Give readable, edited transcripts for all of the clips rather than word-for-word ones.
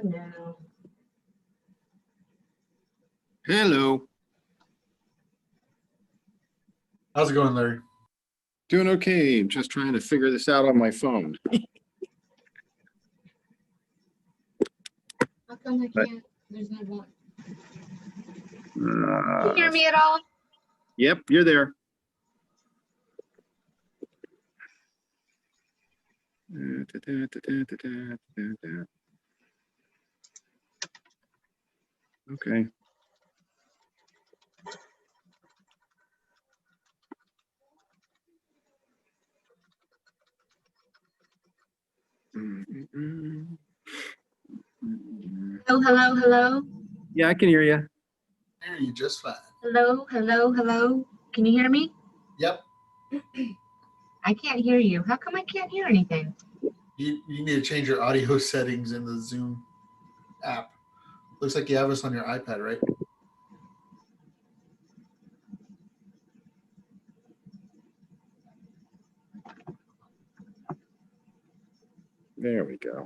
no. Hello. How's it going, Larry? Doing okay. Just trying to figure this out on my phone. How come I can't? There's no one. Uh, Can you hear me at all? Yep, you're there. Okay. Hello. Yeah, I can hear you. I hear you just fine. Hello. Can you hear me? Yep. I can't hear you. How come I can't hear anything? You need to change your audio settings in the Zoom app. Looks like you have us on your iPad, right? There we go.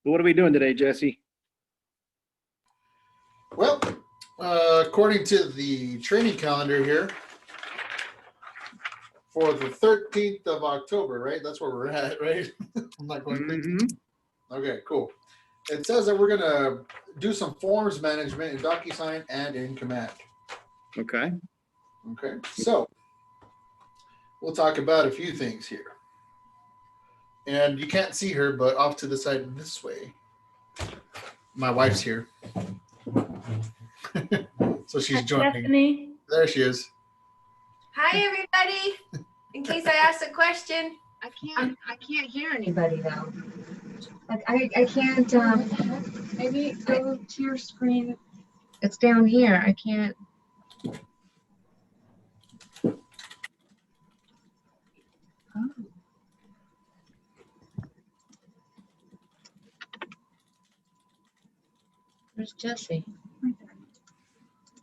What are we doing today, Jesse? Well, according to the training calendar here, for the 13th of October, right? That's where we're at, right? I'm not going crazy. Okay, cool. It says that we're going to do some forms management in DocuSign and in Command. Okay. Okay, so we'll talk about a few things here. And you can't see her, but off to the side this way, my wife's here. So she's joining. Stephanie. There she is. Hi, everybody. In case I ask a question. I can't hear anybody though. Like I can't maybe go to your screen. It's down here. I can't. Oh. Where's Jesse?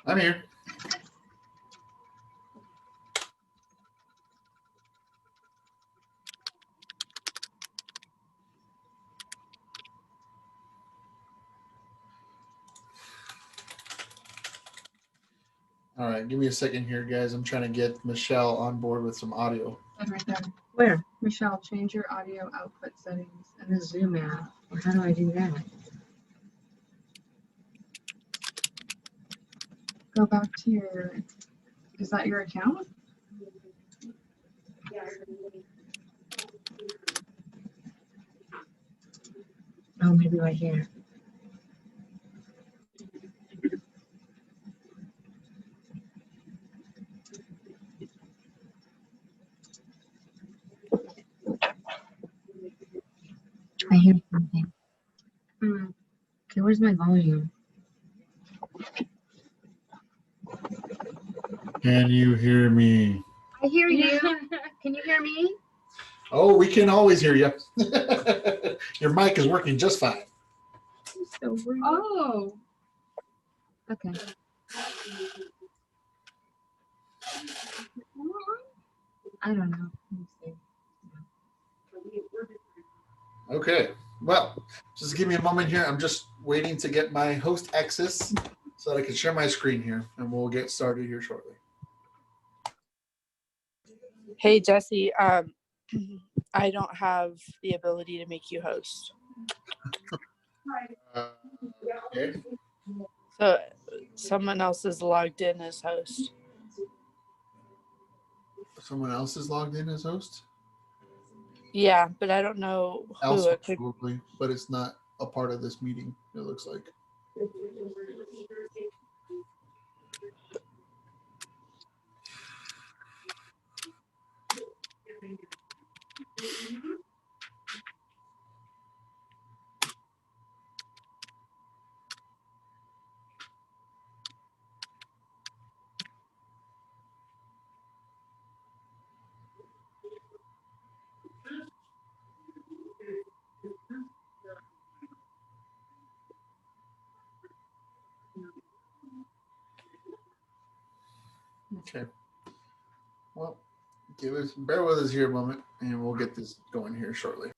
I'm here. All right, give me a second here, guys. I'm trying to get Michelle on board with some audio. Right there. Where? Michelle, change your audio output settings in the Zoom app. Or how do I do that? Go back to your, is that your account? Oh, maybe right here. I hear something. Okay, where's my volume? Can you hear me? I hear you. Can you hear me? Oh, we can always hear you. Your mic is working just fine. So weird. Oh. Okay. I don't know. Let me see. Okay. Well, just give me a moment here. I'm just waiting to get my host access so that I can share my screen here, and we'll get started here shortly. Hey, Jesse. I don't have the ability to make you host. Okay. So someone else is logged in as host. Someone else is logged in as host? Yeah, but I don't know who Elsa it could. probably, but it's not a part of this meeting, it looks like. Okay. Well, bear with us here a moment, and we'll get this going here shortly.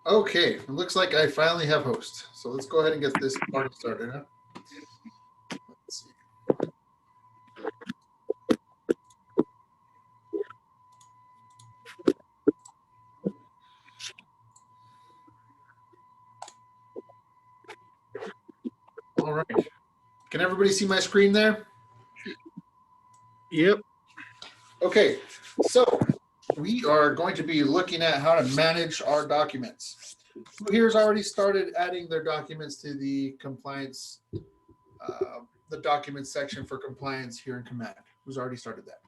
Okay, it looks like I finally have host. So let's go ahead and get this party started. Huh? Let's see. All right. Can everybody see my screen there? Yep. Okay, so we are going to be looking at how to manage our documents. Who here's already started adding their documents to the compliance, the documents section for compliance here in Command? Who's already started that?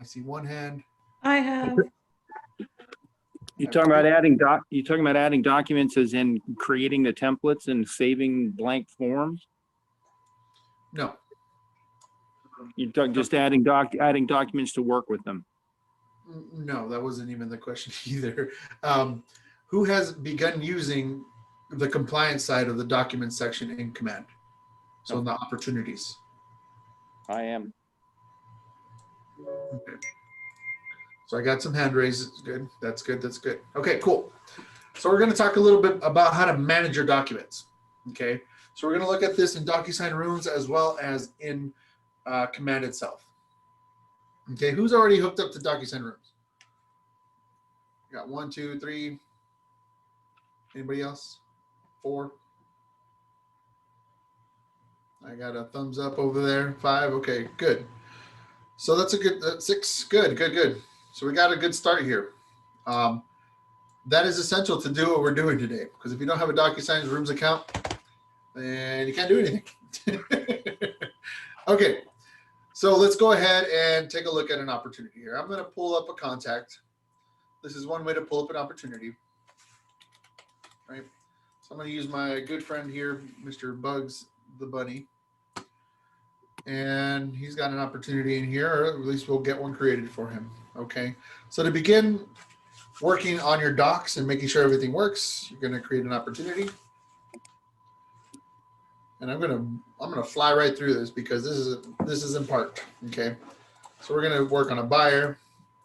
I see one hand. I have. You talking about adding documents as in creating the templates and saving blank forms? No, You talk just adding documents to work with them. no, that wasn't even the question either. Who has begun using the compliance side of the document section in Command? So in the opportunities. I am. Okay. So I got some hand raises. Good. That's good. That's good. Okay, cool. So we're going to talk a little bit about how to manage your documents. Okay. So we're going to look at this in DocuSign Rooms as well as in Command itself. Okay. Who's already hooked up to DocuSign Rooms? Got 1, 2, 3. Anybody else? 4. I got a thumbs up over there. 5. Okay, good. So that's a good 6. Good, good, good. So we got a good start here. That is essential to do what we're doing today, because if you don't have a DocuSign Rooms account, then you can't do anything. Okay, so let's go ahead and take a look at an opportunity here. I'm going to pull up a contact. This is one way to pull up an opportunity. Right. So I'm going to use my good friend here, Mr. Bugs the Bunny. And he's got an opportunity in here, or at least we'll get one created for him. Okay. So to begin working on your docs and making sure everything works, you're going to create an opportunity. And I'm gonna fly right through this because this is in part. Okay. So we're gonna work on a buyer.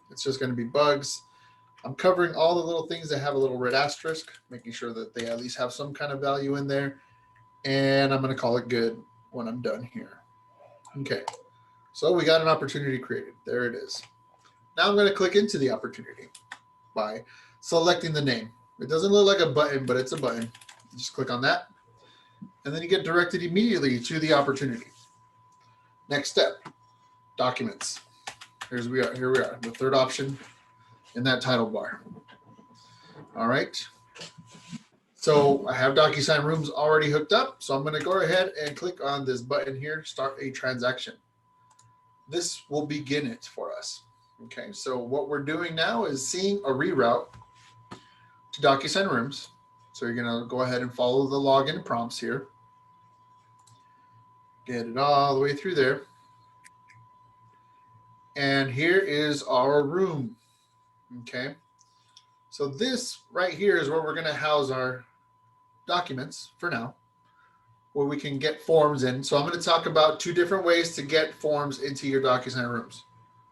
It's just gonna be Bugs. I'm covering all the little things that have a little red asterisk, making sure that they at least have some kind of value in there. And I'm gonna call it good when I'm done here. Okay. So we got an opportunity created. There it is. Now I'm gonna click into the opportunity by selecting the name. It doesn't look like a button, but it's a button. Just click on that. And then you get directed immediately to the opportunity. Next step, documents. Here we are, the third option in that title bar. All right. So I have DocuSign Rooms already hooked up. So I'm going to go ahead and click on this button here, start a transaction. This will begin it for us. Okay. So what we're doing now is seeing a reroute to DocuSign Rooms. So you're going to go ahead and follow the login prompts here. Get it all the way through there. And here is our room. Okay. So this right here is where we're going to house our documents for now, where we can get forms in. So I'm going to talk about 2 different ways to get forms into your DocuSign rooms,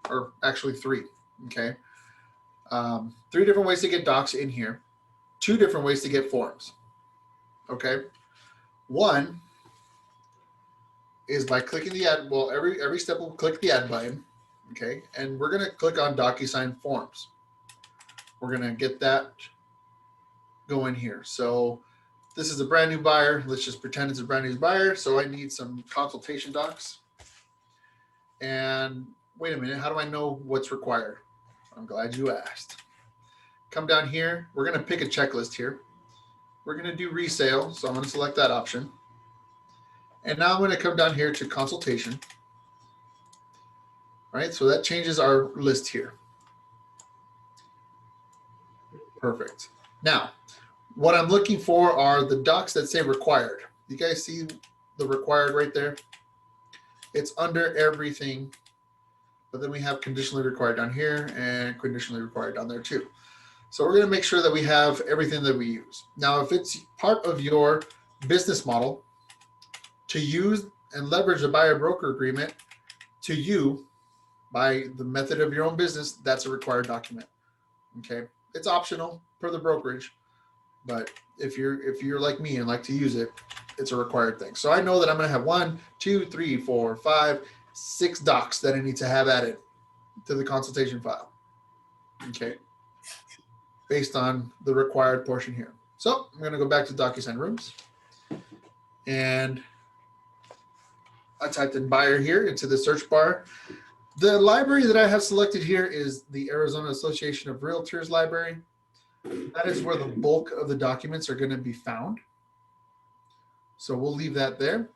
or actually 3. Okay. 3 different ways to get docs in here, 2 different ways to get forms. Okay. One is by clicking the add. Well, every step we'll click the add button. Okay. And we're going to click on DocuSign forms. We're going to get that going here. So this is a brand new buyer. Let's just pretend it's a brand new buyer. So I need some consultation docs. And wait a minute, how do I know what's required? I'm glad you asked. Come down here. We're going to pick a checklist here. We're going to do resale. So I'm going to select that option. And now I'm going to come down here to consultation. All right, so that changes our list here. Perfect. Now, what I'm looking for are the docs that say required. You guys see the required right there? It's under everything, but then we have conditionally required down here and conditionally required down there too. So we're going to make sure that we have everything that we use. Now, if it's part of your business model to use and leverage the buyer broker agreement to you by the method of your own business, that's a required document. Okay. It's optional per the brokerage, but if you're like me and like to use it, it's a required thing. So I know that I'm going to have 1, 2, 3, 4, 5, 6 docs that I need to have added to the consultation file. Okay. Based on the required portion here. So I'm going to go back to DocuSign Rooms, and I typed in buyer here into the search bar. The library that I have selected here is the Arizona Association of Realtors library. That is where the bulk of the documents are going to be found. So we'll leave that there.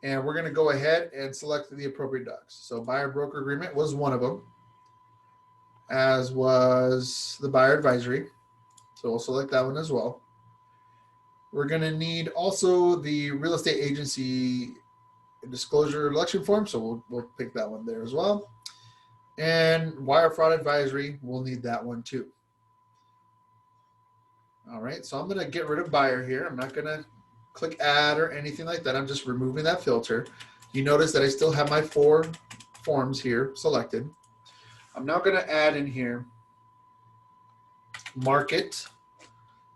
And we're going to go ahead and select the appropriate docs. So buyer broker agreement was one of them, as was the buyer advisory. So we'll select that one as well. We're going to need also the real estate agency disclosure election form. So we'll pick that one there as well. And wire fraud advisory, we'll need that one too. All right, so I'm going to get rid of buyer here. I'm not going to click add or anything like that. I'm just removing that filter. You notice that I still have my 4 forms here selected. I'm now going to add in here market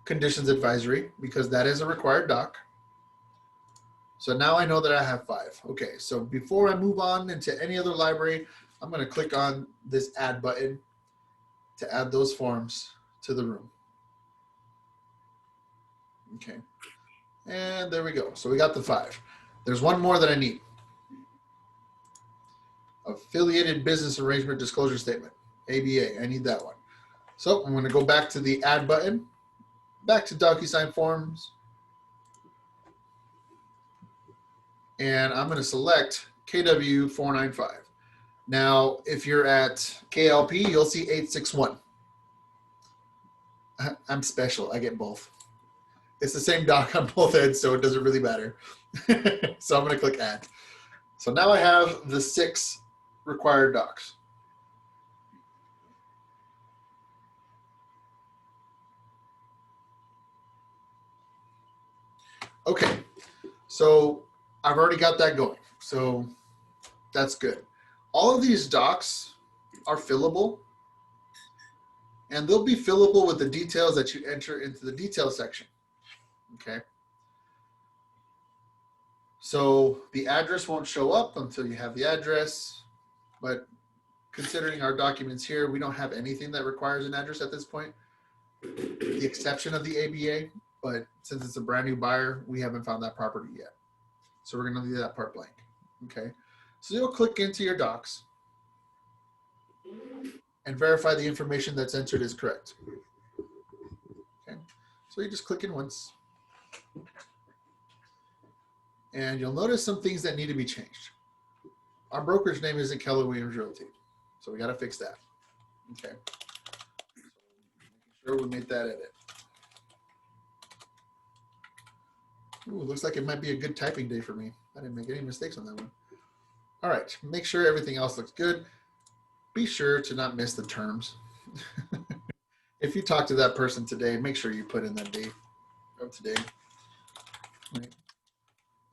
conditions advisory, because that is a required doc. So now I know that I have 5. Okay, so before I move on into any other library, I'm going to click on this add button to add those forms to the room. Okay, and there we go. So we got the 5. There's one more that I need. Affiliated business arrangement disclosure statement, ABA. I need that one. So I'm going to go back to the add button, back to DocuSign forms, and I'm going to select KW 495. Now, if you're at KLP, you'll see 861. I'm special. I get both. It's the same doc on both ends, so it doesn't really matter. So I'm going to click add. So now I have the 6 required docs. Okay, so I've already got that going. So that's good. All of these docs are fillable, and they'll be fillable with the details that you enter into the detail section. Okay. So the address won't show up until you have the address, but considering our documents here, we don't have anything that requires an address at this point, the exception of the ABA, but since it's a brand new buyer, we haven't found that property yet. So we're going to leave that part blank. Okay. So you'll click into your docs and verify the information that's entered is correct. Okay. So you just click in once. And you'll notice some things that need to be changed. Our brokerage name isn't Keller Williams Realty, so we got to fix that. Okay. So making sure we made that edit. Ooh, looks like it might be a good typing day for me. I didn't make any mistakes on that one. All right, make sure everything else looks good. Be sure to not miss the terms. If you talk to that person today, make sure you put in that date of today. Right.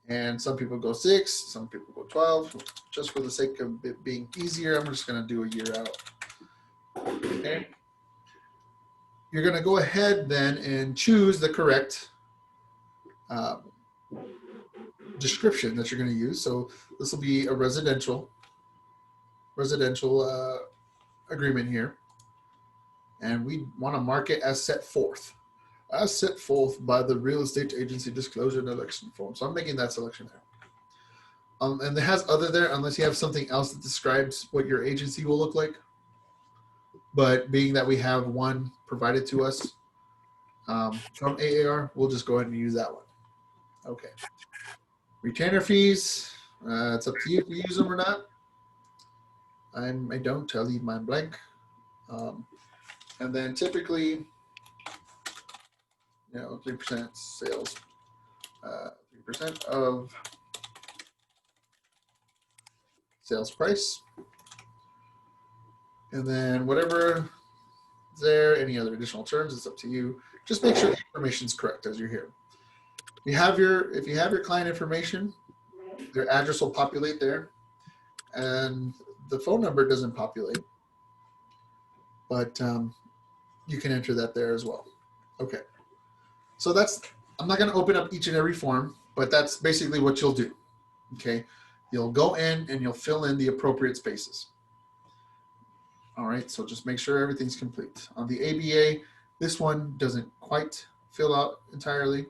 And some people go 6, some people go 12. Just for the sake of it being easier, I'm just going to do a year out. Okay. You're going to go ahead then and choose the correct description that you're going to use. So this will be a residential agreement here. And we want to mark it as set forth by the real estate agency disclosure and election form. So I'm making that selection there. And it has other there, unless you have something else that describes what your agency will look like. But being that we have one provided to us from AAR, we'll just go ahead and use that one. Okay. Retainer fees, it's up to you if you use them or not. I don't, I'll leave mine blank. And then typically, 3% sales, 3% of sales price. And then whatever there, any other additional terms, it's up to you. Just make sure the information is correct as you're here. If you have your client information, their address will populate there, and the phone number doesn't populate, but you can enter that there as well. Okay. So I'm not going to open up each and every form, but that's basically what you'll do. Okay. You'll go in and you'll fill in the appropriate spaces. All right. So just make sure everything's complete. On the ABA, this one doesn't quite fill out entirely.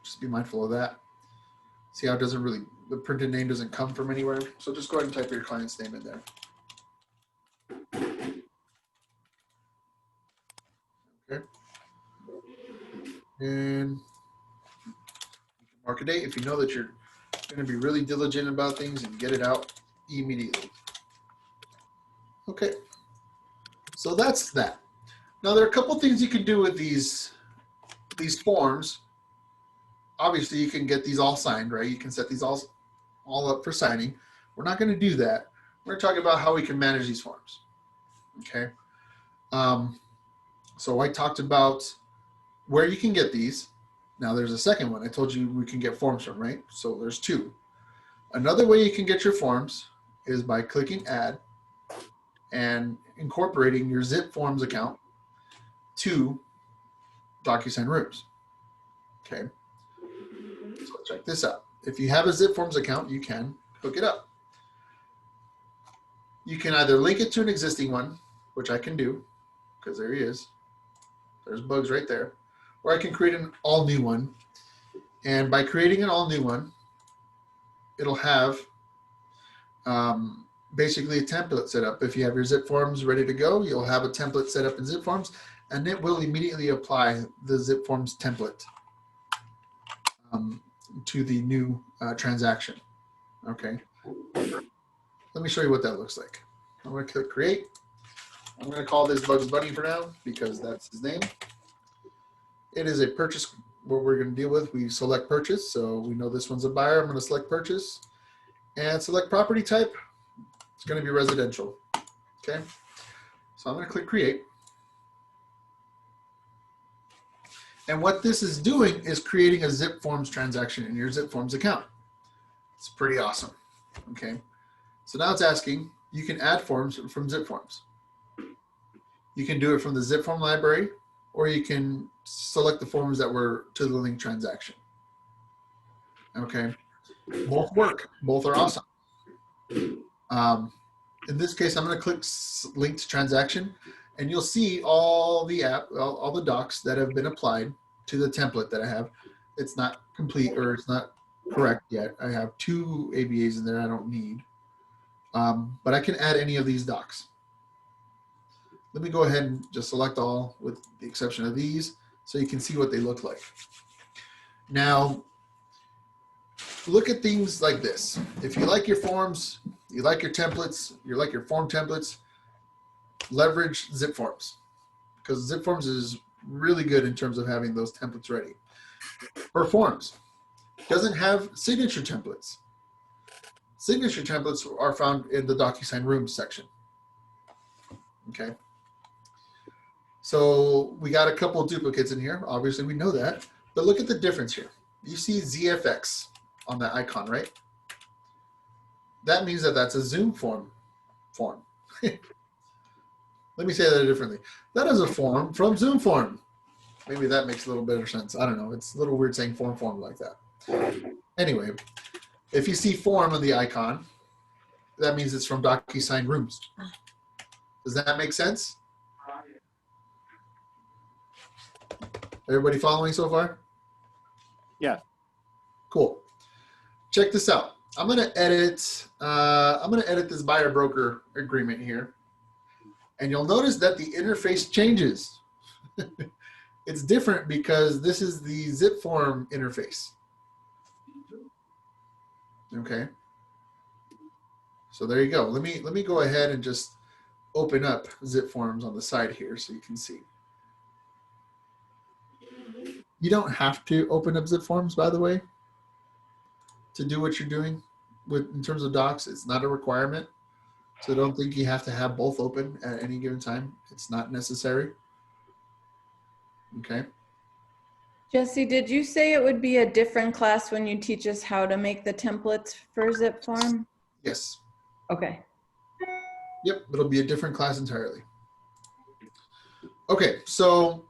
Just be mindful of that. See how it doesn't really, the printed name doesn't come from anywhere. So just go ahead and type your client's name in there. Okay. And mark a date if you know that you're going to be really diligent about things and get it out immediately. Okay. So that's that. Now there are a couple things you can do with these forms. Obviously you can get these all signed, right? You can set these all up for signing. We're not going to do that. We're going to talk about how we can manage these forms. Okay. So I talked about where you can get these. Now there's a second one. I told you we can get forms from, right? So there's 2. Another way you can get your forms is by clicking add and incorporating your Zip Forms account to DocuSign Rooms. Okay. So check this out. If you have a Zip Forms account, you can hook it up. You can either link it to an existing one, which I can do, because there he is. There's Bugs right there. Or I can create an all new one. And by creating an all new one, it'll have basically a template set up. If you have your Zip Forms ready to go, you'll have a template set up in Zip Forms, and it will immediately apply the Zip Forms template to the new transaction. Okay. Let me show you what that looks like. I'm going to click create. I'm going to call this Bugs Bunny for now because that's his name. It is a purchase. What we're going to deal with, we select purchase. So we know this one's a buyer. I'm going to select purchase and select property type. It's going to be residential. Okay. So I'm going to click create. And what this is doing is creating a Zip Forms transaction in your Zip Forms account. It's pretty awesome. Okay. So now it's asking, you can add forms from Zip Forms. You can do it from the Zip Form library, or you can select the forms that were to the link transaction. Okay. Both work. Both are awesome. In this case, I'm going to click linked transaction, and you'll see all the docs that have been applied to the template that I have. It's not complete, or it's not correct yet. I have 2 ABAs in there I don't need. But I can add any of these docs. Let me go ahead and just select all with the exception of these so you can see what they look like. Now, look at things like this. If you like your forms, you like your templates, you like your form templates, leverage Zip Forms, because Zip Forms is really good in terms of having those templates ready. For forms, doesn't have signature templates. Signature templates are found in the DocuSign Rooms section. Okay. So we got a couple of duplicates in here. Obviously, we know that. But look at the difference here. You see ZFX on that icon, right? That means that that's a Zoom form. Let me say that differently. That is a form from Zoom form. Maybe that makes a little better sense. I don't know. It's a little weird saying form like that. Anyway, if you see form on the icon, that means it's from DocuSign Rooms. Does that make sense? Everybody following so far? Yeah. Cool. Check this out. I'm gonna edit this buyer broker agreement here. And you'll notice that the interface changes. It's different because this is the zip form interface. Okay. So there you go. Let me go ahead and just open up zip forms on the side here so you can see. You don't have to open up zip forms, by the way, to do what you're doing in terms of docs. It's not a requirement. So don't think you have to have both open at any given time. It's not necessary. Okay. Jesse, did you say it would be a different class when you teach us how to make the templates for zip form? Yes. Okay. Yep. It'll be a different class entirely. Okay. So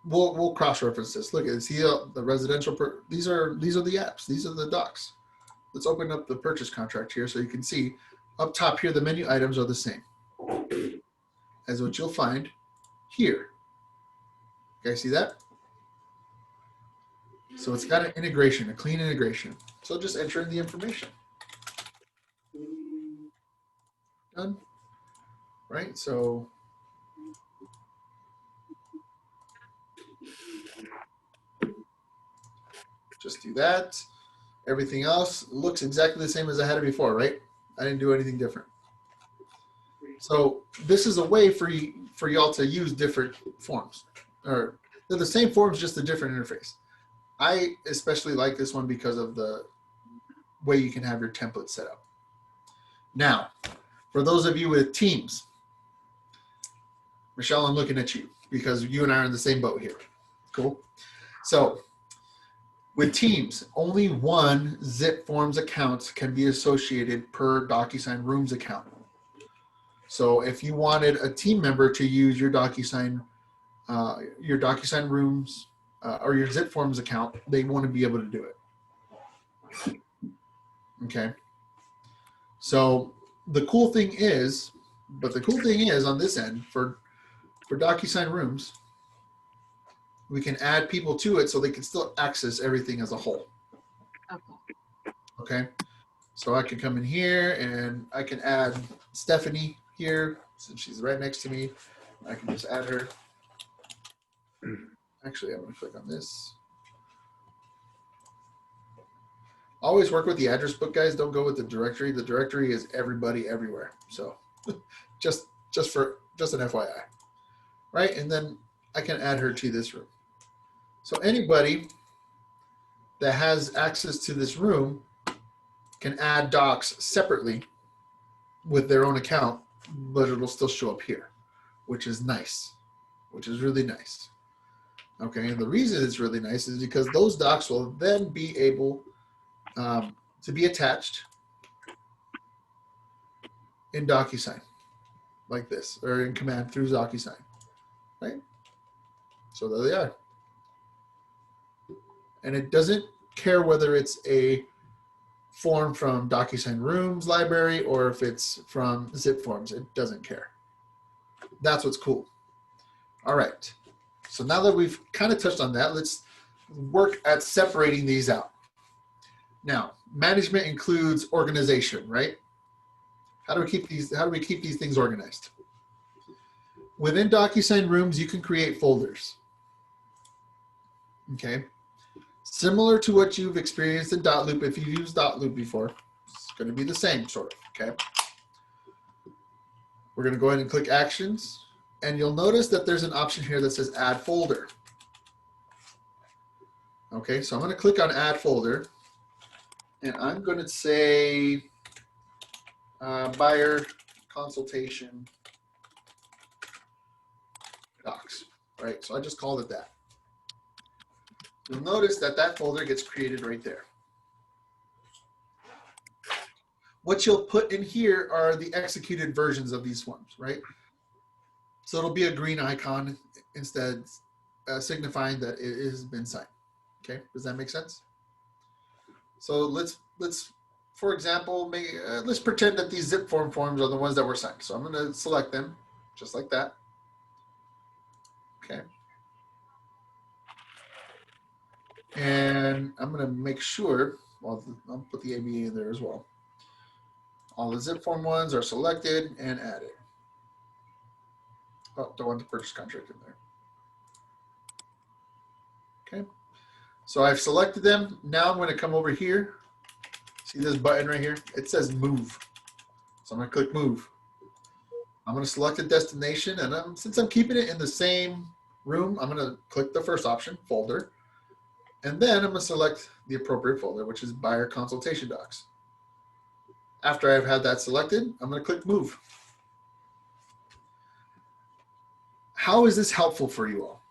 we'll cross-reference this. Look, see the residential. These are the apps. These are the docs. Let's open up the purchase contract here so you can see up top here, the menu items are the same as what you'll find here. Okay, see that? So it's got an integration, a clean integration. So just enter in the information. Done. Right, so just do that. Everything else looks exactly the same as I had it before, right? I didn't do anything different. So this is a way for y'all to use different forms. Or they're the same forms, just a different interface. I especially like this one because of the way you can have your template set up. Now, for those of you with Teams, Michelle, I'm looking at you because you and I are in the same boat here. Cool. So with Teams, only one Zip Forms account can be associated per DocuSign Rooms account. So if you wanted a team member to use your DocuSign Rooms or your Zip Forms account, they want to be able to do it. Okay. So the cool thing is on this end for DocuSign Rooms, we can add people to it so they can still access everything as a whole. Okay. So I can come in here and I can add Stephanie here since she's right next to me. I can just add her. Actually, I'm going to click on this. Always work with the address book, guys. Don't go with the directory. The directory is everybody everywhere. So just an FYI. Right? And then I can add her to this room. So anybody that has access to this room can add docs separately with their own account, but it'll still show up here, which is nice, which is really nice. Okay, and the reason it's really nice is because those docs will then be able to be attached in DocuSign, like this, or in Command through DocuSign, right? So there they are. And it doesn't care whether it's a form from DocuSign Rooms library or if it's from Zip Forms. It doesn't care. That's what's cool. All right. So now that we've kind of touched on that, let's work at separating these out. Now, management includes organization, right? How do we keep these things organized? Within DocuSign Rooms, you can create folders. Okay. Similar to what you've experienced in Dotloop, if you've used Dotloop before, it's going to be the same sort of, okay? We're going to go ahead and click Actions, and you'll notice that there's an option here that says Add Folder. Okay, so I'm going to click on Add Folder, and I'm going to say Buyer Consultation docs, right? So I just called it that. You'll notice that that folder gets created right there. What you'll put in here are the executed versions of these forms, right? So it'll be a green icon instead, signifying that it has been signed. Okay, does that make sense? So let's for example, let's pretend that these zip forms are the ones that were signed. So I'm going to select them just like that. Okay. And I'm going to make sure, well, I'll put the ABA in there as well. All the zip form ones are selected and added. Oh, don't want the purchase contract in there. Okay. So I've selected them. Now I'm going to come over here. See this button right here? It says move. So I'm going to click move. I'm going to select a destination, and since I'm keeping it in the same room, I'm going to click the first option, folder. And then I'm going to select the appropriate folder, which is buyer consultation docs. After I've had that selected, I'm going to click move. How is this helpful for you all?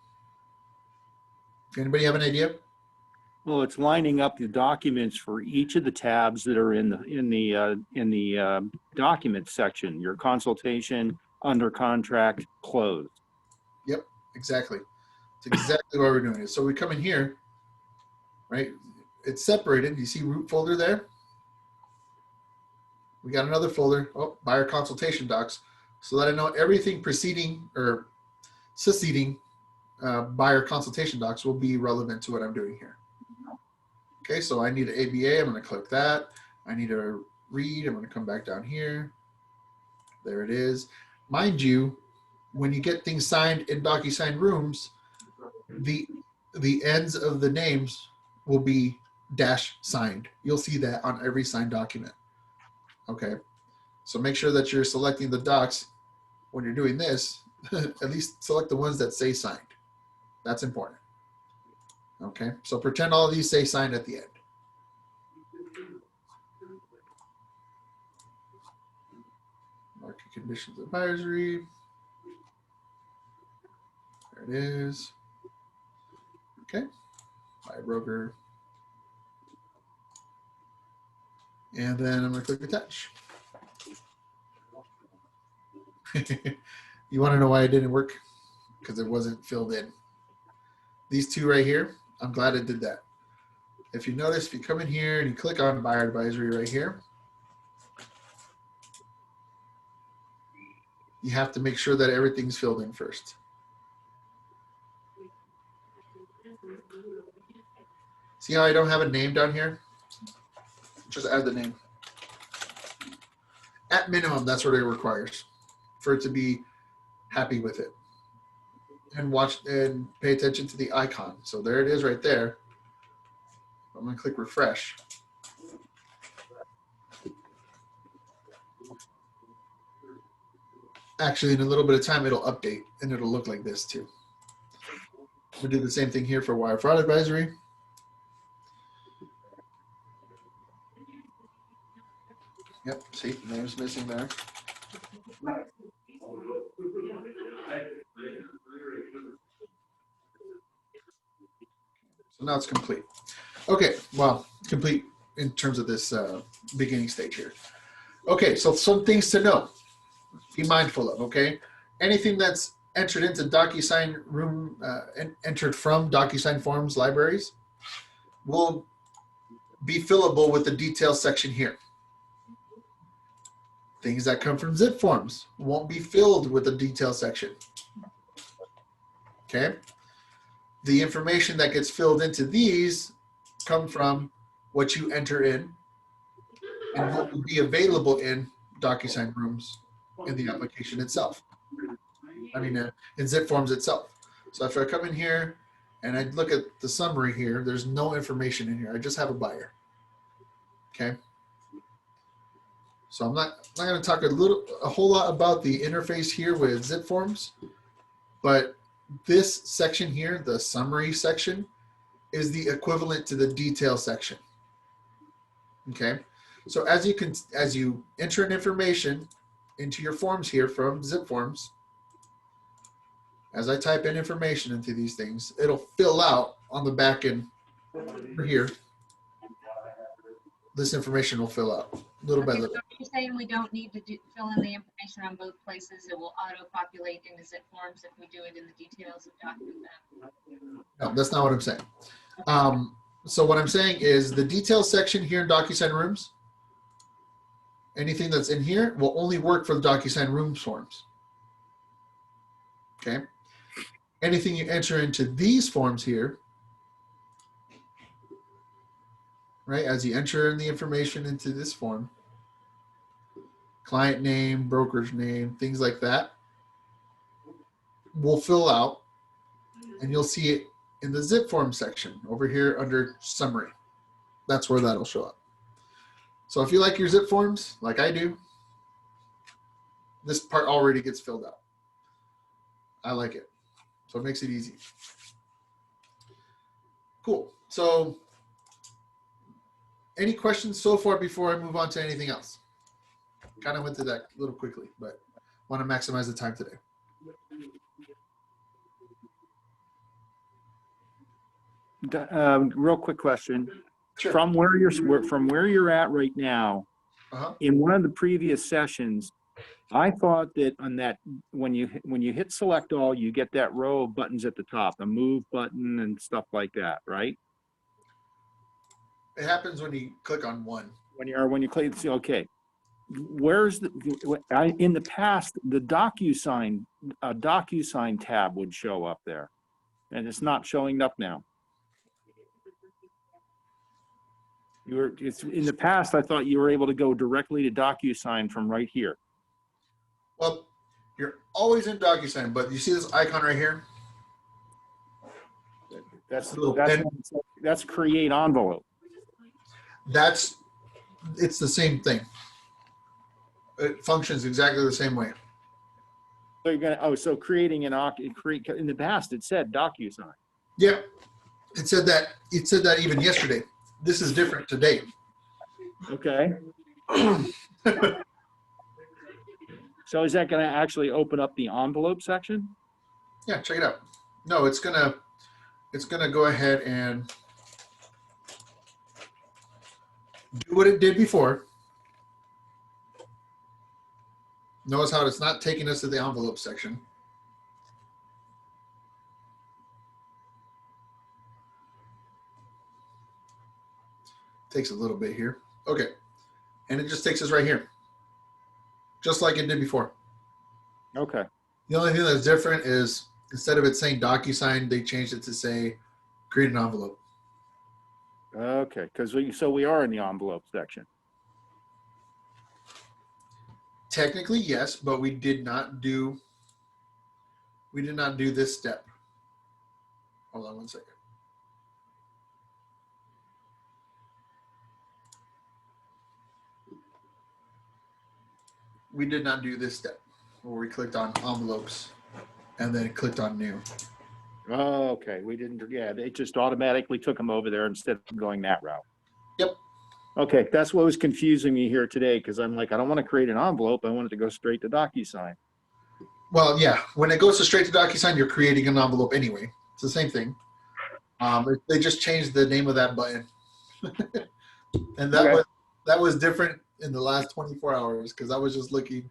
Anybody have an idea? Well, it's lining up the documents for each of the tabs that are in the document section. Your consultation, under contract, closed. Yep, exactly. It's exactly why we're doing it. So we come in here, right? It's separated. You see root folder there? We got another folder, oh, buyer consultation docs, so that I know everything preceding or succeeding buyer consultation docs will be relevant to what I'm doing here. Okay, so I need an ABA, I'm going to click that. I need a read, I'm going to come back down here. There it is. Mind you, when you get things signed in DocuSign rooms, the ends of the names will be -signed. You'll see that on every signed document. Okay, so make sure that you're selecting the docs when you're doing this. At least select the ones that say signed. That's important. Okay, so pretend all of these say signed at the end. Market conditions advisory. There it is. Okay, buy broker. And then I'm going to click attach. You want to know why it didn't work? Because it wasn't filled in. These two right here, I'm glad it did that. If you notice, if you come in here and you click on buyer advisory right here, you have to make sure that everything's filled in first. See how I don't have a name down here? Just add the name. At minimum, that's what it requires for it to be happy with it. And watch and pay attention to the icon. So there it is right there. I'm going to click refresh. Actually, in a little bit of time, it'll update and it'll look like this too. We'll do the same thing here for wire fraud advisory. Yep, see, name's missing there. So now it's complete. Okay, well, complete in terms of this beginning stage here. Okay, so some things to know. Be mindful of, okay? Anything that's entered into DocuSign room, entered from DocuSign forms libraries will be fillable with the details section here. Things that come from zip forms won't be filled with the detail section. Okay? The information that gets filled into these come from what you enter in and what will be available in DocuSign rooms in the application itself. I mean, in zip forms itself. So if I come in here and I look at the summary here, there's no information in here. I just have a buyer. Okay? So I'm not going to talk a whole lot about the interface here with zip forms, but this section here, the summary section, is the equivalent to the detail section. Okay, so as you enter in information into your forms here from zip forms, as I type in information into these things, it'll fill out on the back end over here. This information will fill out little by Okay, so little. you're saying we don't need to fill in the information on both places? It will auto-populate into zip forms if we do it in the details of document map? No, that's not what I'm saying. So what I'm saying is the details section here in DocuSign Rooms, anything that's in here will only work for the DocuSign Rooms forms. Okay. Anything you enter into these forms here, right, as you enter in the information into this form, client name, broker's name, things like that, will fill out, and you'll see it in the zip form section over here under summary. That's where that'll show up. So if you like your zip forms, like I do, this part already gets filled out. I like it. So it makes it easy. Cool. So any questions so far before I move on to anything else? Kind of went through that a little quickly, but want to maximize the time today. Real quick question. Sure. From where you're at right now, Uh-huh. in one of the previous sessions, I thought that on that, when you hit select all, you get that row of buttons at the top, the move button and stuff like that, right? It happens when you click on one. When you click, okay. Where's in the past, the DocuSign tab would show up there, and it's not showing up now. In the past, I thought you were able to go directly to DocuSign from right here. Well, you're always in DocuSign, but you see this icon right here? That's create envelope. It's the same thing. It functions exactly the same way. So you're gonna, so creating in the past, it said DocuSign. Yeah, it said that even yesterday. This is different today. Okay. So is that gonna actually open up the envelope section? Yeah, check it out. No, it's gonna go ahead and do what it did before. Notice how it's not taking us to the envelope section. Takes a little bit here. Okay. And it just takes us right here. Just like it did before. Okay. The only thing that's different is instead of it saying DocuSign, they changed it to say create an envelope. Okay, because we are in the envelope section. Technically, yes, but we did not do this step. Hold on one second. We did not do this step where we clicked on envelopes and then clicked on new. Oh, okay. We didn't, yeah, they just automatically took them over there instead of going that route. Yep. Okay, that's what was confusing me here today, because I'm like, I don't want to create an envelope. I want it to go straight to DocuSign. Well, yeah, when it goes to straight to DocuSign, you're creating an envelope anyway. It's the same thing. They just changed the name of that button. And that was different in the last 24 hours because I was just looking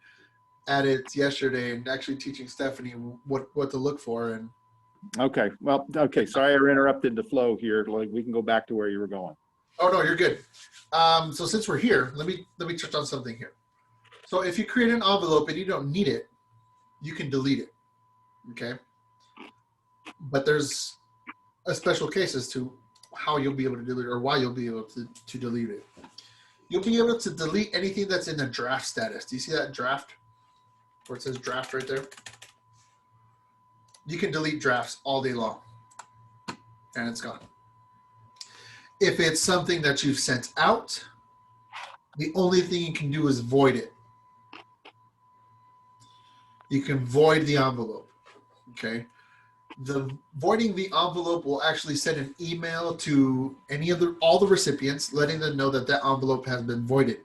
at it yesterday and actually teaching Stephanie what to look for. And Okay, well, okay, sorry I interrupted the flow here. Like, we can go back to where you were going. oh no, you're good. So since we're here, let me touch on something here. So if you create an envelope and you don't need it, you can delete it. Okay. But there's a special case as to how you'll be able to delete it or why you'll be able to delete it. You'll be able to delete anything that's in the draft status. Do you see that draft? Where it says draft right there? You can delete drafts all day long and it's gone. If it's something that you've sent out, the only thing you can do is void it. You can void the envelope, okay? Voiding the envelope will actually send an email to all the recipients, letting them know that that envelope has been voided.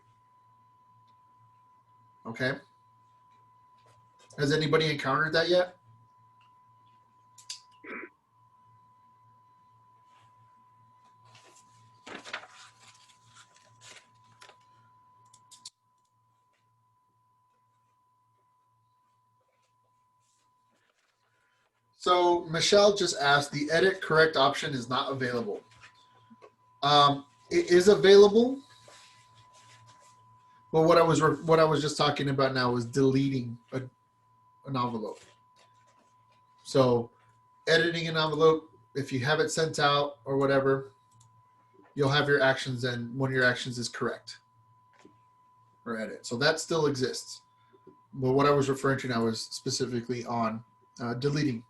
Okay? Has anybody encountered that yet? So Michelle just asked, the edit correct option is not available. It is available, but what I was just talking about now was deleting an envelope. So editing an envelope, if you have it sent out or whatever, you'll have your actions, and one of your actions is correct or edit. So that still exists. But what I was referring to now was specifically on deleting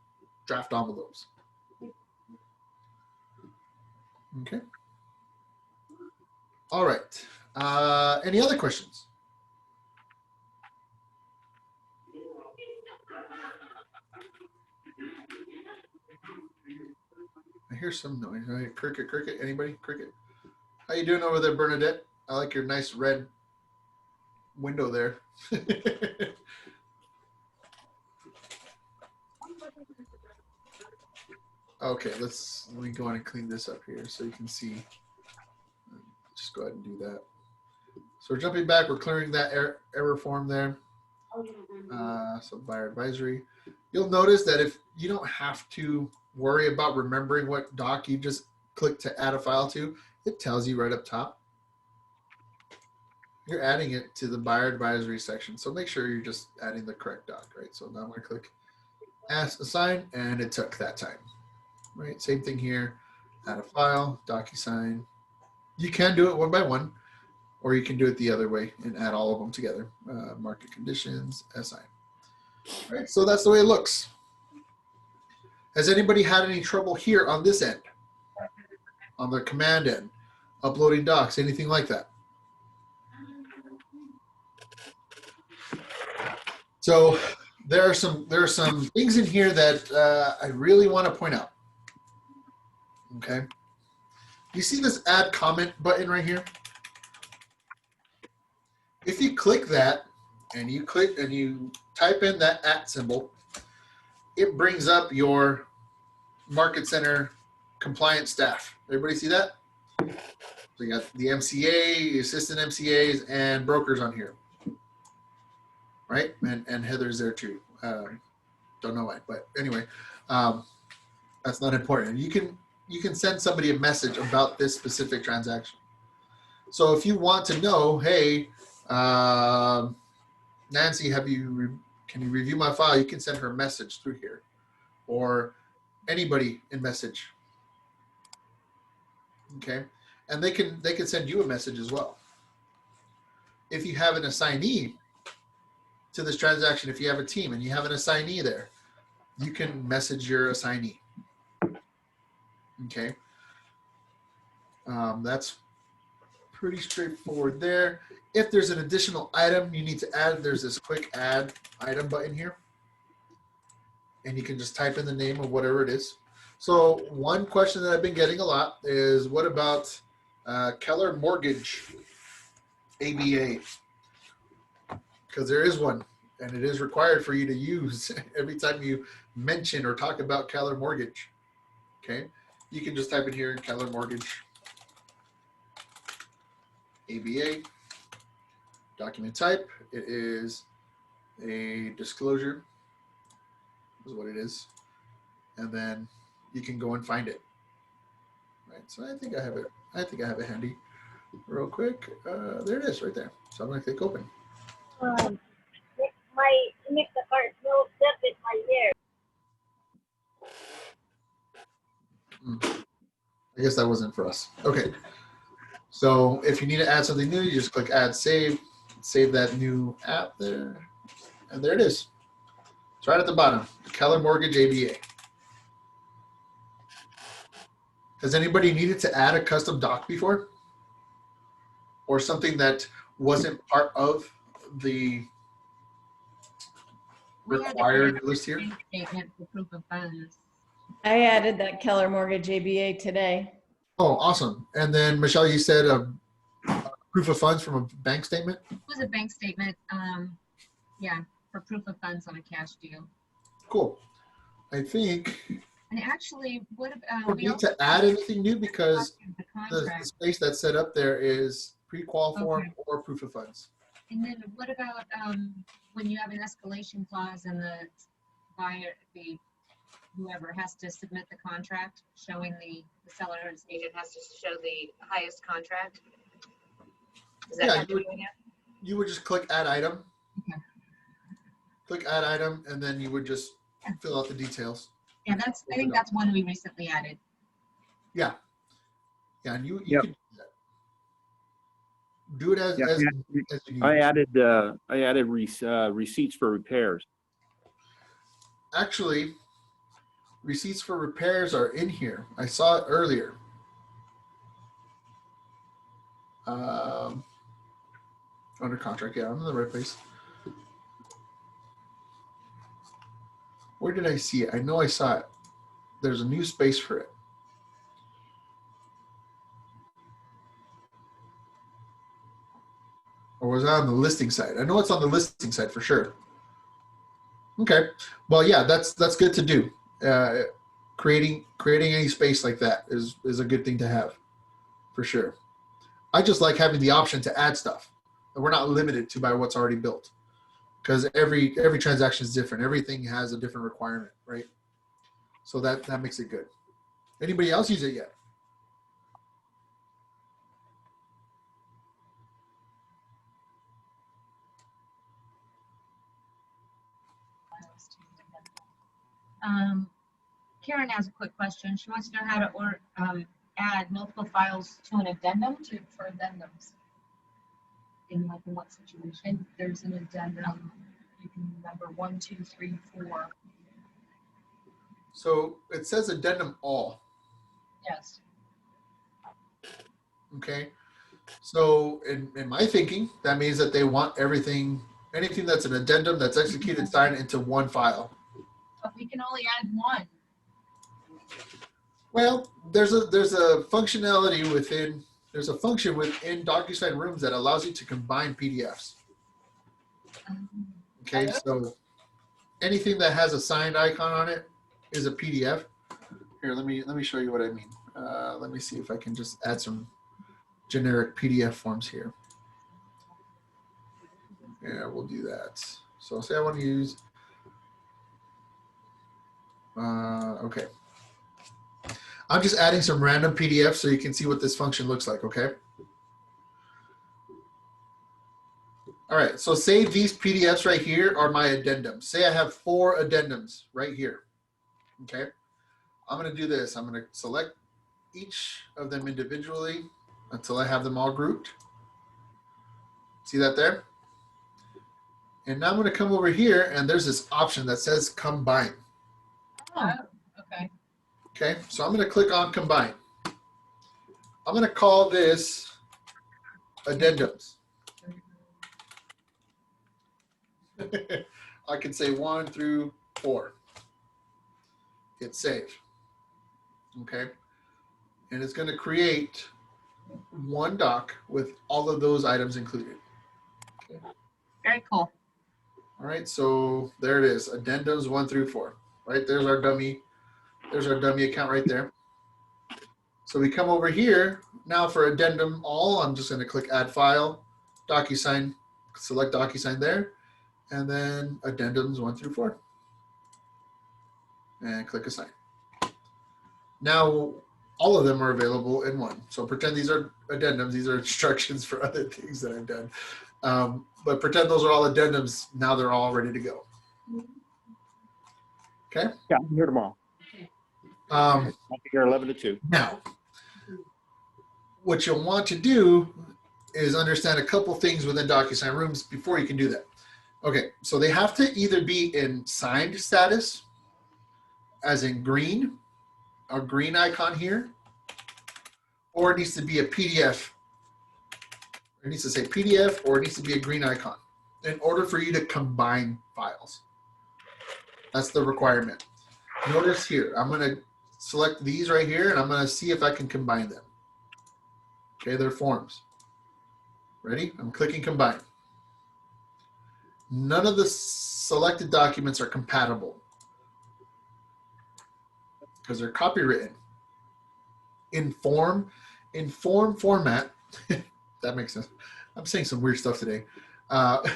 draft envelopes. Okay. All right. Any other questions? I hear some noise. I hear cricket, cricket. Anybody? Cricket. How you doing over there, Bernadette? I like your nice red window there. Okay, let me go on and clean this up here so you can see. Just go ahead and do that. So we're jumping back. We're clearing that error form there. So buyer advisory. You'll notice that if you don't have to worry about remembering what doc you just click to add a file to, it tells you right up top. You're adding it to the buyer advisory section. So make sure you're just adding the correct doc, right? So now I'm going to click assign, and it took that time, right? Same thing here. Add a file, DocuSign. You can do it one by one, or you can do it the other way and add all of them together. Market conditions, assign. All right, so that's the way it looks. Has anybody had any trouble here on this end? On the command end, uploading docs, anything like that? So there are some things in here that I really want to point out. Okay. You see this add comment button right here? If you click that and you type in that @ symbol, it brings up your Market Center compliance staff. Everybody see that? So you got the MCA, assistant MCAs, and brokers on here. Right? And Heather's there too. Don't know why, but anyway, that's not important. You can send somebody a message about this specific transaction. So if you want to know, hey, Nancy, can you review my file? You can send her a message through here, or anybody in message. Okay, and they can send you a message as well. If you have an assignee to this transaction, if you have a team and you have an assignee there, you can message your assignee. Okay, that's pretty straightforward there. If there's an additional item you need to add, there's this quick add item button here, and you can just type in the name of whatever it is. So one question that I've been getting a lot is, what about Keller Mortgage ABA? Because there is one, and it is required for you to use every time you mention or talk about Keller Mortgage. Okay, you can just type in here Keller Mortgage ABA. Document type, it is a disclosure, is what it is, and then you can go and find it. Right, so I think I have it handy real quick. There it is right there. So I'm going to click open. Make the card no debit my year. I guess that wasn't for us. Okay. So if you need to add something new, you just click add save that new app there. And there it is. It's right at the bottom, Keller Mortgage ABA. Has anybody needed to add a custom doc before? Or something that wasn't part of the required list here? Statement for proof of funds. I added that Keller Mortgage ABA today. Oh, awesome. And then Michelle, you said a proof of funds from a bank statement? It was a bank statement, yeah, for proof of funds on a cash deal. Cool. I think And actually, what we need to add anything new because the the contract. space that's set up there is pre-qual form Okay. or proof of funds. And then what about when you have an escalation clause and the whoever has to submit the contract showing the seller's agent has to show the highest contract? Is that Yeah, how you you're would- doing it? You would just click add item. Okay. Click add item, and then you would just fill out the details. Yeah, I think that's one we recently added. Yeah, and you Yep. can do that. Do it as, Yeah, as, yeah. as you need. I added receipts for repairs. Actually, receipts for repairs are in here. I saw it earlier. Under contract, yeah, I'm in the right place. Where did I see it? I know I saw it. There's a new space for it. Or was that on the listing side? I know it's on the listing side for sure. Okay. Well, yeah, that's good to do. Creating any space like that is a good thing to have, for sure. I just like having the option to add stuff, and we're not limited to by what's already built, because every transaction is different. Everything has a different requirement, right? So that makes it good. Anybody else use it yet? Karen has a quick question. She wants to know how to add multiple files to an addendum for addendums. In what situation? There's an addendum. You can remember 1, 2, 3, 4. So it says addendum all. Yes. Okay. So in my thinking, that means that they want anything that's an addendum that's executed, signed into one file. But we can only add one. Well, there's a functionality there's a function within DocuSign Rooms that allows you to combine PDFs. Okay, so anything that has a signed icon on it is a PDF. Here, let me show you what I mean. Let me see if I can just add some generic PDF forms here. Yeah, we'll do that. So say I want to use, okay. I'm just adding some random PDFs so you can see what this function looks like, okay? All right, so say these PDFs right here are my addendums. Say I have 4 addendums right here, okay? I'm gonna do this. I'm gonna select each of them individually until I have them all grouped. See that there? And now I'm gonna come over here and there's this option that says combine. Oh, okay. Okay, so I'm going to click on combine. I'm going to call this addendums. I can say 1 through 4. Hit save. Okay, and it's going to create one doc with all of those items included. Okay. Very cool. All right, so there it is, addendums 1 through 4. Right, there's our dummy. There's our dummy account right there. So we come over here. Now for addendum all, I'm just going to click add file, DocuSign, select DocuSign there, and then addendums 1 through 4. And click assign. Now all of them are available in one. So pretend these are addendums. These are instructions for other things that I've done. But pretend those are all addendums. Now they're all ready to go. Okay. Yeah, I'm here tomorrow. I'll I'll be here 11 to 2. Now, what you'll want to do is understand a couple things within DocuSign Rooms before you can do that. Okay, so they have to either be in signed status, as in green, a green icon here, or it needs to be a PDF. It needs to say PDF, or it needs to be a green icon in order for you to combine files. That's the requirement. Notice here, I'm going to select these right here, and I'm going to see if I can combine them. Okay, they're forms. Ready? I'm clicking combine. None of the selected documents are compatible because they're copywritten. In form format, that makes sense. I'm saying some weird stuff today.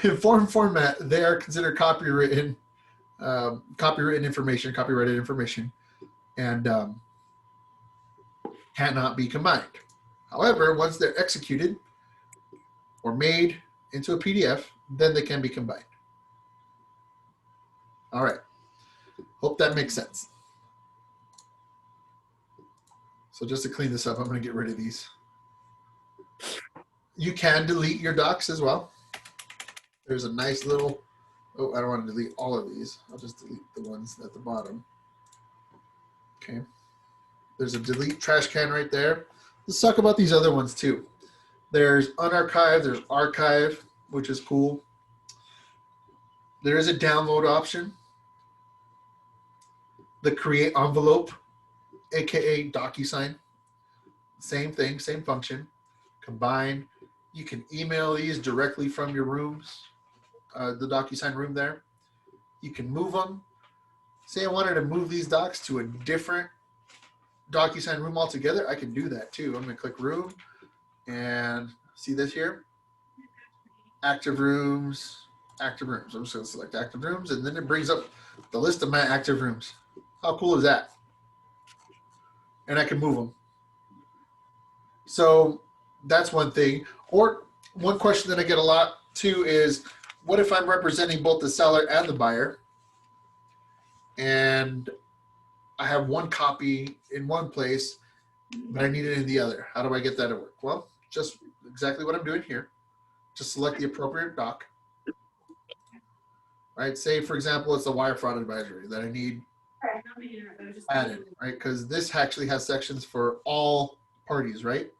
In form format, they are considered copywritten copyrighted information, and cannot be combined. However, once they're executed or made into a PDF, then they can be combined. All right. Hope that makes sense. So just to clean this up, I'm going to get rid of these. You can delete your docs as well. There's a nice little, oh, I don't want to delete all of these. I'll just delete the ones at the bottom. Okay. There's a delete trash can right there. Let's talk about these other ones too. There's unarchived, there's archive, which is cool. There is a download option. The create envelope, AKA DocuSign. Same thing, same function. Combine. You can email these directly from your rooms, the DocuSign room there. You can move them. Say I wanted to move these docs to a different DocuSign room altogether, I can do that too. I'm going to click room and see this here. Active rooms, active rooms. I'm just going to select active rooms, and then it brings up the list of my active rooms. How cool is that? And I can move them. So that's one thing. Or one question that I get a lot too is, what if I'm representing both the seller and the buyer, and I have one copy in one place, but I need it in the other? How do I get that to work? Well, just exactly what I'm doing here. Just select the appropriate doc. Right? Say, for example, it's a wire fraud advisory that I need added, right? Because this actually has sections for all parties, right?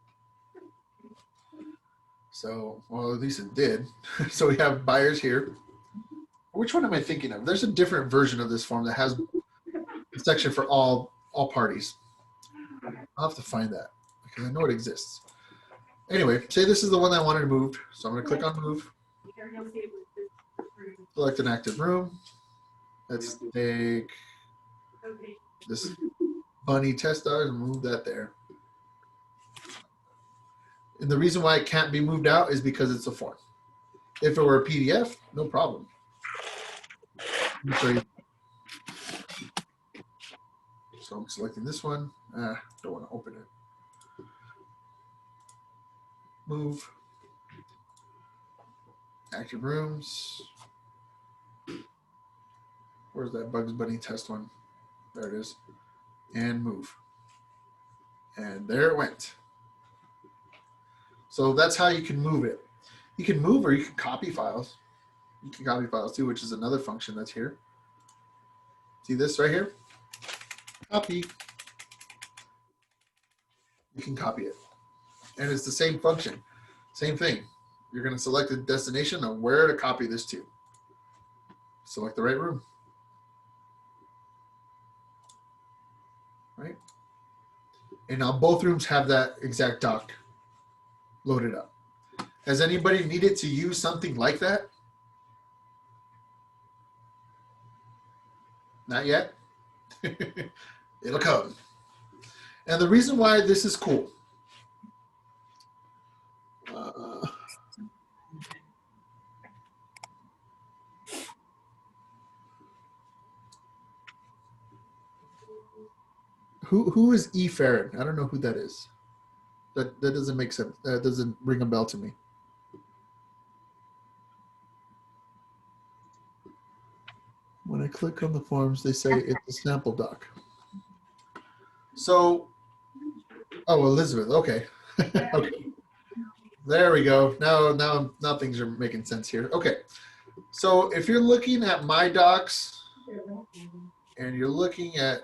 So, well, at least it did. So we have buyers here. Which one am I thinking of? There's a different version of this form that has a section for all parties. I'll have to find that because I know it exists. Anyway, say this is the one I wanted to move. So I'm going to click on move. Select an active room. Let's take this bunny test dog and move that there. And the reason why it can't be moved out is because it's a form. If it were a PDF, no problem. Let me show you. So I'm selecting this one. Don't want to open it. Move. Active rooms. Where's that Bugs Bunny test one? There it is. And move. And there it went. So that's how you can move it. You can move or you can copy files. You can copy files too, which is another function that's here. See this right here? Copy. You can copy it. And it's the same function. Same thing. You're going to select the destination of where to copy this to. Select the right room. Right? And now both rooms have that exact doc loaded up. Has anybody needed to use something like that? Not yet. It'll come. And the reason why this is cool. Who is E. Farron? I don't know who that is. That doesn't make sense. That doesn't ring a bell to me. When I click on the forms, they say it's a sample doc. So, oh, Elizabeth, okay. Okay. There we go. Now things are making sense here. Okay. So if you're looking at my docs and you're looking at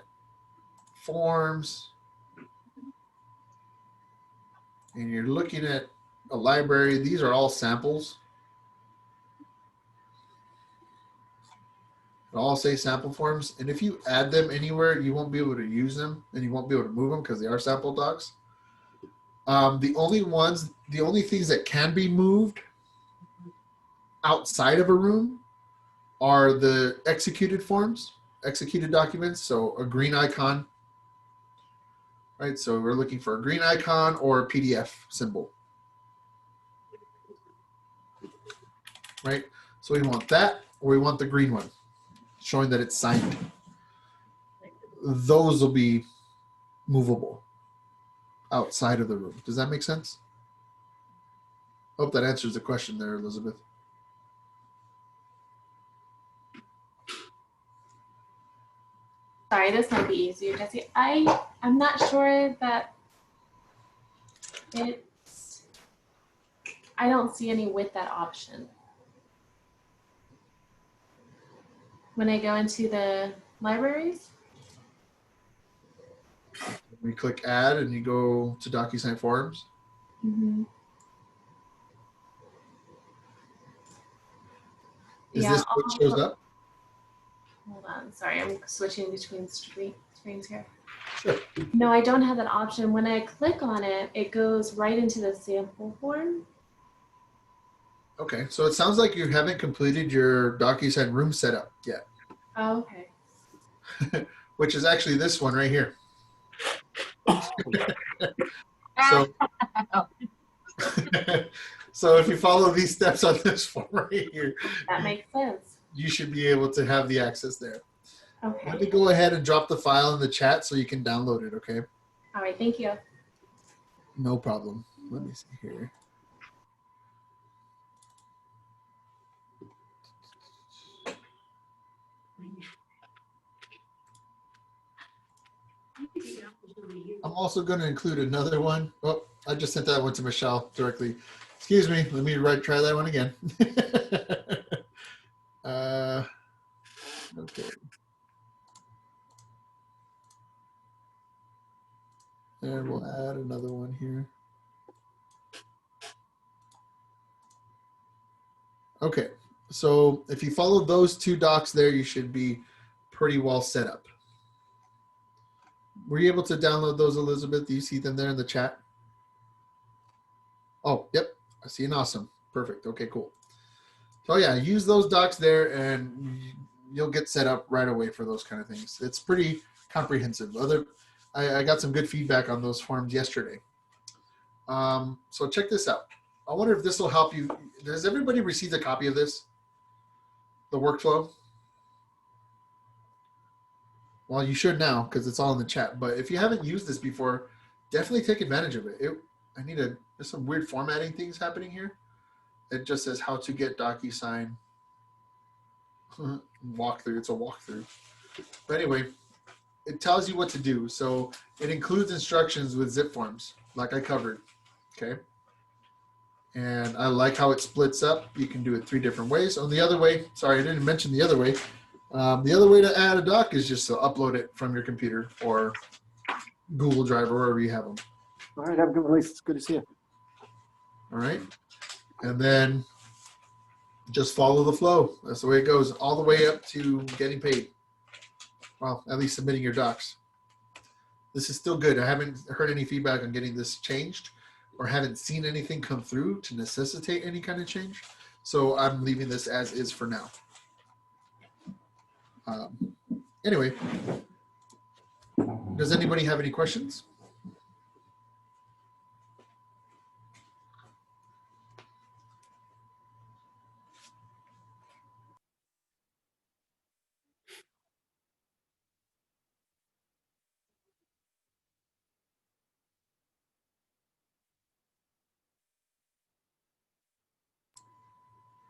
forms and you're looking at a library, these are all samples. It'll all say sample forms. And if you add them anywhere, you won't be able to use them and you won't be able to move them because they are sample docs. The only things that can be moved outside of a room are the executed forms, executed documents. So a green icon, right? So we're looking for a green icon or a PDF symbol, right? So we want that, or we want the green one. showing that it's signed. Those will be movable outside of the room. Does that make sense? Hope that answers the question there, Elizabeth. Sorry, this might be easier, Jesse. I'm not sure that I don't see any with that option. When I go into the libraries, We click add and you go to DocuSign Forms. Is yeah, this what shows up? hold on, sorry, I'm switching between screens here. Sure. No, I don't have that option. When I click on it, it goes right into the sample form. Okay, so it sounds like you haven't completed your DocuSign room setup yet, Oh, okay. which is actually this one right here. So, so if you follow these steps on this form right here, That makes sense. you should be able to have the access there. Okay. Let me go ahead and drop the file in the chat so you can download it, okay? All right, thank you. No problem. Let me see here. I'm also going to include another one. Oh, I just sent that one to Michelle directly. Excuse me. Let me try that one again. Okay. And we'll add another one here. Okay. So if you follow those two docs there, you should be pretty well set up. Were you able to download those, Elizabeth? Do you see them there in the chat? Oh, yep. I see an awesome. Perfect. Okay, cool. So yeah, use those docs there and you'll get set up right away for those kind of things. It's pretty comprehensive. I got some good feedback on those forms yesterday. So check this out. I wonder if this will help you. Has everybody received a copy of this? The workflow? Well, you should now because it's all in the chat. But if you haven't used this before, definitely take advantage of it. There's some weird formatting things happening here. It just says how to get DocuSign walkthrough. It's a walkthrough. But anyway, it tells you what to do. So it includes instructions with zip forms, like I covered. Okay. And I like how it splits up. You can do it 3 different ways. On the other way, sorry, I didn't mention the other way. The other way to add a doc is just to upload it from your computer or Google Drive or wherever you have them. All right, have a good release. It's good to see you. All right. And then just follow the flow. That's the way it goes all the way up to getting paid. Well, at least submitting your docs. This is still good. I haven't heard any feedback on getting this changed or haven't seen anything come through to necessitate any kind of change. So I'm leaving this as is for now. Anyway, does anybody have any questions?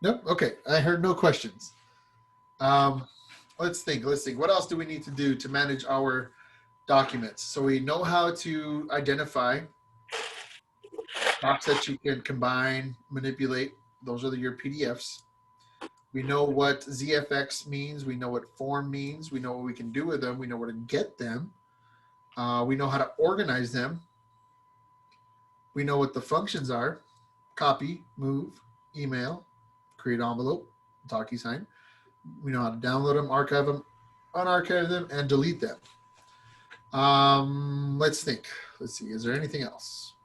No? Okay, I heard no questions. Let's think. What else do we need to do to manage our documents? So we know how to identify docs that you can combine, manipulate. Those are your PDFs. We know what ZFX means. We know what form means. We know what we can do with them. We know where to get them. We know how to organize them. We know what the functions are: copy, move, email, create envelope, DocuSign. We know how to download them, archive them, unarchive them, and delete them. Let's think. Let's see. Is there anything else?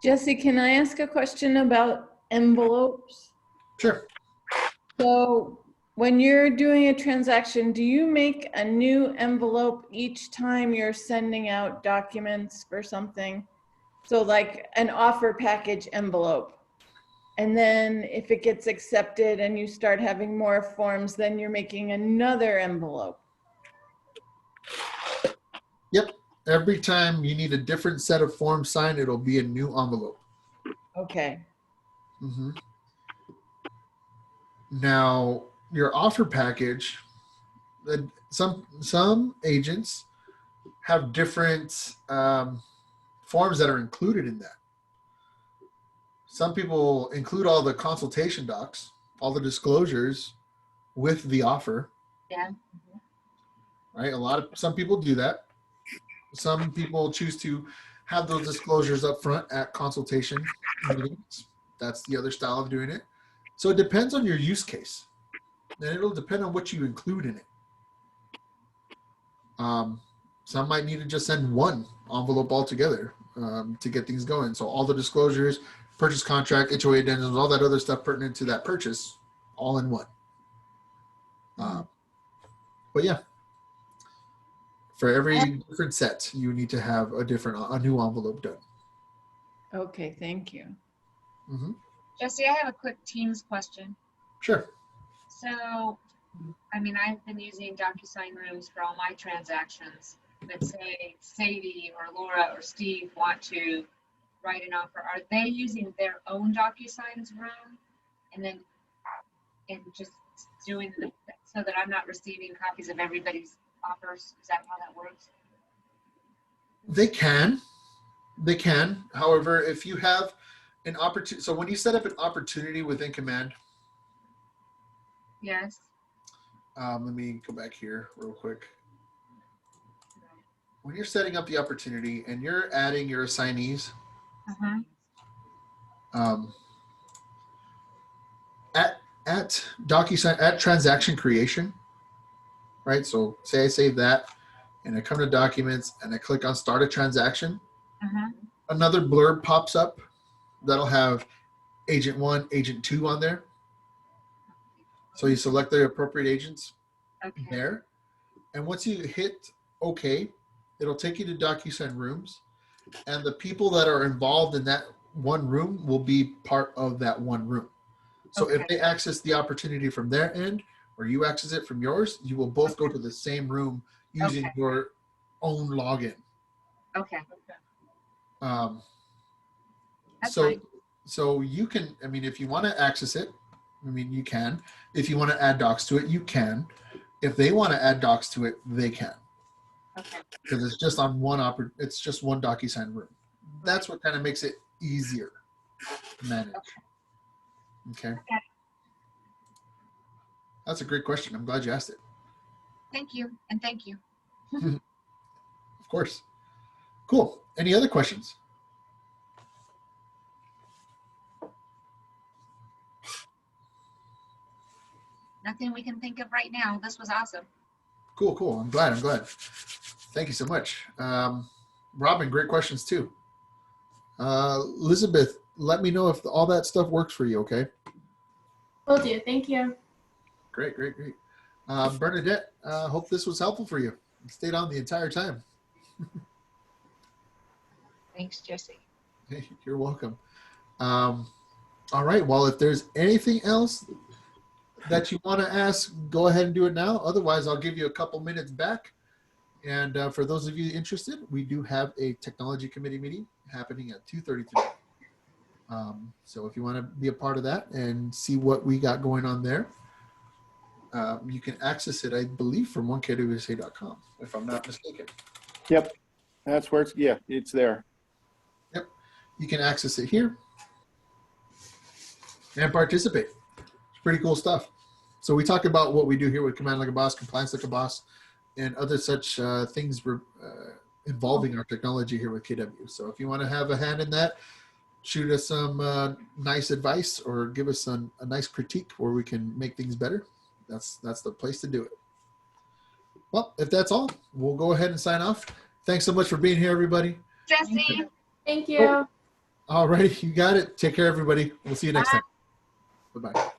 Jesse, can I ask a question about envelopes? Sure. So when you're doing a transaction, do you make a new envelope each time you're sending out documents for something? So like an offer package envelope. And then if it gets accepted and you start having more forms, then you're making another envelope. Yep. Every time you need a different set of forms signed, it'll be a new envelope. Okay. Mhm. Now, your offer package, some agents have different forms that are included in that. Some people include all the consultation docs, all the disclosures with the offer. Yeah. Right? Some people do that. Some people choose to have those disclosures up front at consultation meetings. That's the other style of doing it. So it depends on your use case. And it'll depend on what you include in it. Some might need to just send one envelope altogether to get things going. So all the disclosures, purchase contract, HOA addendums, all that other stuff pertinent to that purchase, all in one. But yeah, for every different set, you need to have a new envelope done. Okay, thank you. Mm-hmm. Jesse, I have a quick Teams question. Sure. So, I mean, I've been using DocuSign Rooms for all my transactions. But say Sadie or Laura or Steve want to write an offer, are they using their own DocuSign's room and then just doing so that I'm not receiving copies of everybody's offers? Is that how that works? They can. However, if you have an opportunity, so when you set up an opportunity within Command, Yes. let me go back here real quick. When you're setting up the opportunity and you're adding your assignees, at DocuSign, at transaction creation, right? So say I save that and I come to documents and I click on start a transaction. Another blurb pops up that'll have agent 1, agent 2 on there. So you select the appropriate agents there. And once you hit OK, it'll take you to DocuSign Rooms. And the people that are involved in that one room will be part of that one room. So if they access the opportunity from their end or you access it from yours, you will both go to the same room using your own login. So you can, I mean, if you want to access it, I mean, you can. If you want to add docs to it, you can. If they want to add docs to it, they can. Because it's just on it's just one DocuSign room. That's what kind of makes it easier to manage. Okay. That's a great question. I'm glad you asked it. Thank you. And thank you. Of course. Cool. Any other questions? Nothing we can think of right now. This was awesome. Cool. I'm glad. Thank you so much. Robin, great questions too. Elizabeth, let me know if all that stuff works for you, okay? Will do. Thank you. Great. Bernadette, hope this was helpful for you. You stayed on the entire time. Thanks, Jesse. Hey, you're welcome. All right. Well, if there's anything else that you want to ask, go ahead and do it now. Otherwise, I'll give you a couple minutes back. And for those of you interested, we do have a technology committee meeting happening at 2:30 today. So if you want to be a part of that and see what we got going on there, you can access it, I believe, from 1kwsa.com, if I'm not mistaken. Yep. That's where it's there. Yep. You can access it here and participate. It's pretty cool stuff. So we talk about what we do here with Command Like a Boss, Compliance Like a Boss, and other such things involving our technology here with KW. So if you want to have a hand in that, shoot us some nice advice or give us a nice critique where we can make things better. That's the place to do it. Well, if that's all, we'll go ahead and sign off. Thanks so much for being here, everybody. Jesse. Thank you. All right, you got it. Take care, everybody. We'll see you next time. Bye-bye.